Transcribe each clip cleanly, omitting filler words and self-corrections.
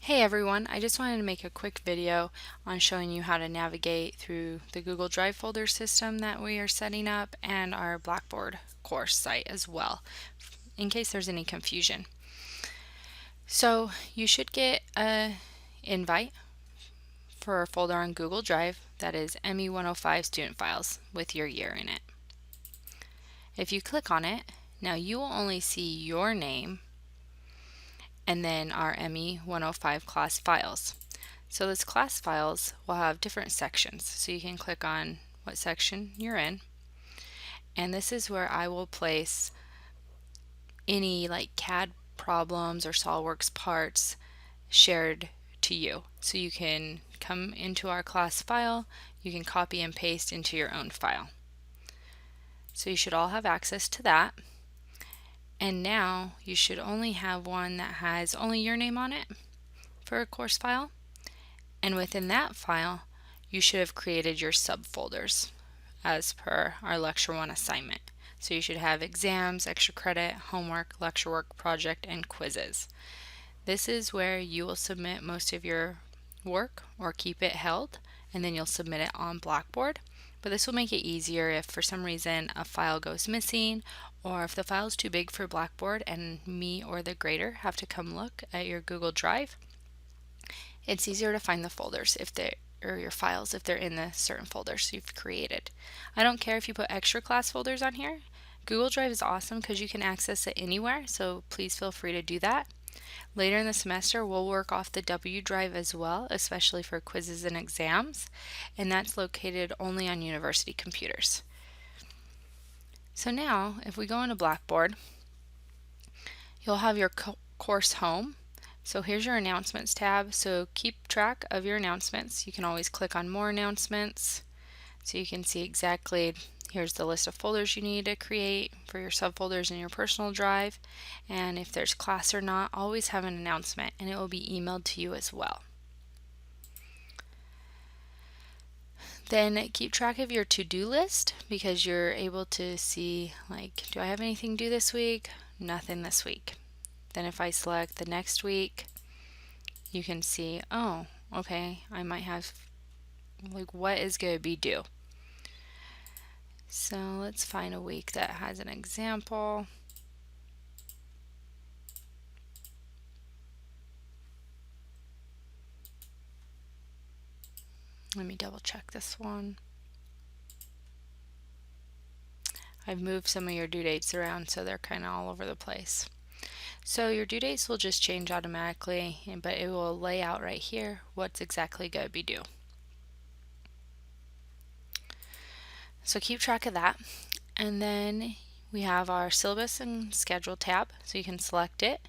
Hey everyone, I just wanted to make a quick video on showing you how to navigate through the Google Drive folder system that we are setting up and our Blackboard course site as well, in case there's any confusion. So you should get an invite for a folder on Google Drive that is ME105 student files with your year in it. If you click on it, now you will only see your name and then our ME105 class files. So those class files will have different sections. So you can click on what section you're in. And this is where I will place any like CAD problems or SOLIDWORKS parts shared to you. So you can come into our class file, you can copy and paste into your own file. So you should all have access to that. And now you should only have one that has only your name on it for a course file. And within that file, you should have created your subfolders as per our Lecture 1 assignment. So you should have exams, extra credit, homework, lecture work, project, and quizzes. This is where you will submit most of your work or keep it held, and then you'll submit it on Blackboard. But this will make it easier if for some reason a file goes missing, or if the file is too big for Blackboard and me or the grader have to come look at your Google Drive. It's easier to find the folders or your files if they're in the certain folders you've created. I don't care if you put extra class folders on here. Google Drive is awesome because you can access it anywhere, so please feel free to do that. Later in the semester, we'll work off the W drive as well, especially for quizzes and exams, and that's located only on university computers. So now, if we go into Blackboard, you'll have your course home. So here's your announcements tab. So keep track of your announcements. You can always click on more announcements so you can see exactly, here's the list of folders you need to create for your subfolders in your personal drive. And if there's class or not, always have an announcement and it will be emailed to you as well. Then keep track of your to-do list because you're able to see like, do I have anything due this week? Nothing this week. Then if I select the next week, you can see, oh, okay, I might have, like, what is going to be due. So let's find a week that has an example. Let me double check this one. I've moved some of your due dates around so they're kind of all over the place. So your due dates will just change automatically, but it will lay out right here what's exactly going to be due. So keep track of that. And then we have our syllabus and schedule tab, so you can select it.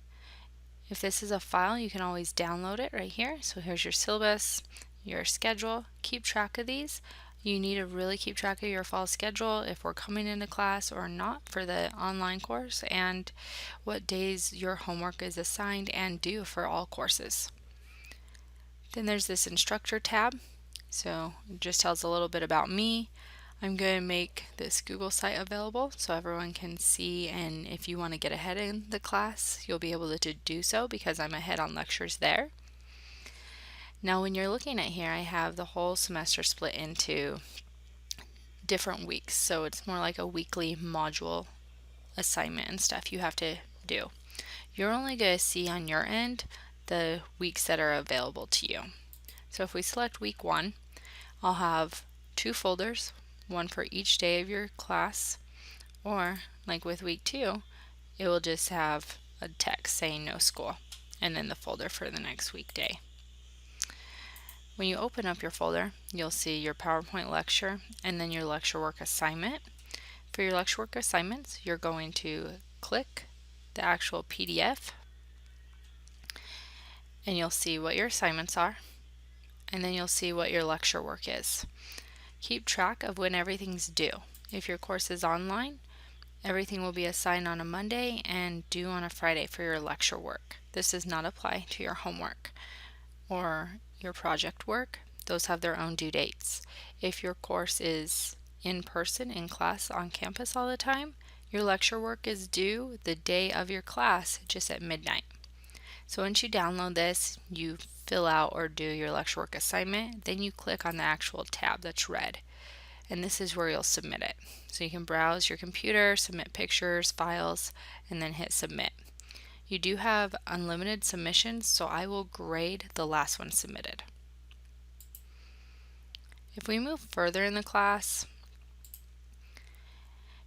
If this is a file, you can always download it right here. So here's your syllabus, your schedule. Keep track of these. You need to really keep track of your fall schedule if we're coming into class or not for the online course, and what days your homework is assigned and due for all courses. Then there's this instructor tab. So it just tells a little bit about me. I'm going to make this Google site available so everyone can see, and if you want to get ahead in the class, you'll be able to do so because I'm ahead on lectures there. Now when you're looking at here, I have the whole semester split into different weeks, so it's more like a weekly module assignment and stuff you have to do. You're only going to see on your end the weeks that are available to you. So if we select week 1, I'll have 2 folders, one for each day of your class, or like with week 2, it will just have a text saying no school, and then the folder for the next weekday. When you open up your folder, you'll see your PowerPoint lecture and then your lecture work assignment. For your lecture work assignments, you're going to click the actual PDF and you'll see what your assignments are, and then you'll see what your lecture work is. Keep track of when everything's due. If your course is online, everything will be assigned on a Monday and due on a Friday for your lecture work. This does not apply to your homework or your project work. Those have their own due dates. If your course is in person, in class, on campus all the time, your lecture work is due the day of your class, just at midnight. So once you download this, you fill out or do your lecture work assignment, then you click on the actual tab that's red, and this is where you'll submit it. So you can browse your computer, submit pictures, files, and then hit submit. You do have unlimited submissions, so I will grade the last one submitted. If we move further in the class,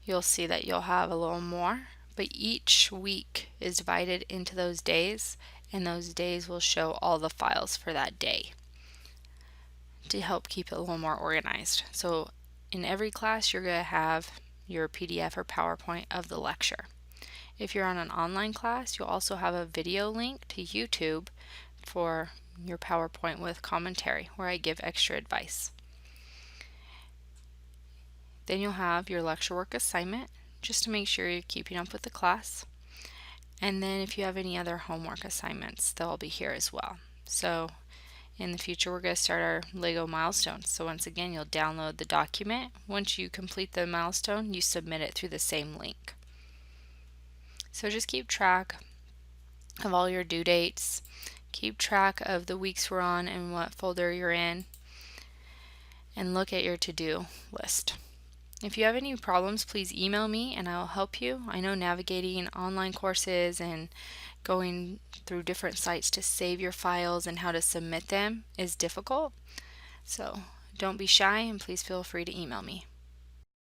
you'll see that you'll have a little more, but each week is divided into those days, and those days will show all the files for that day to help keep it a little more organized. So in every class you're going to have your PDF or PowerPoint of the lecture. If you're on an online class, you'll also have a video link to YouTube for your PowerPoint with commentary where I give extra advice. Then you'll have your lecture work assignment just to make sure you're keeping up with the class. And then if you have any other homework assignments, they'll be here as well. So in the future, we're going to start our Lego milestones. So once again, you'll download the document. Once you complete the milestone, you submit it through the same link. So just keep track of all your due dates. Keep track of the weeks we're on and what folder you're in. And look at your to-do list. If you have any problems, please email me and I'll help you. I know navigating online courses and going through different sites to save your files and how to submit them is difficult. So don't be shy and please feel free to email me.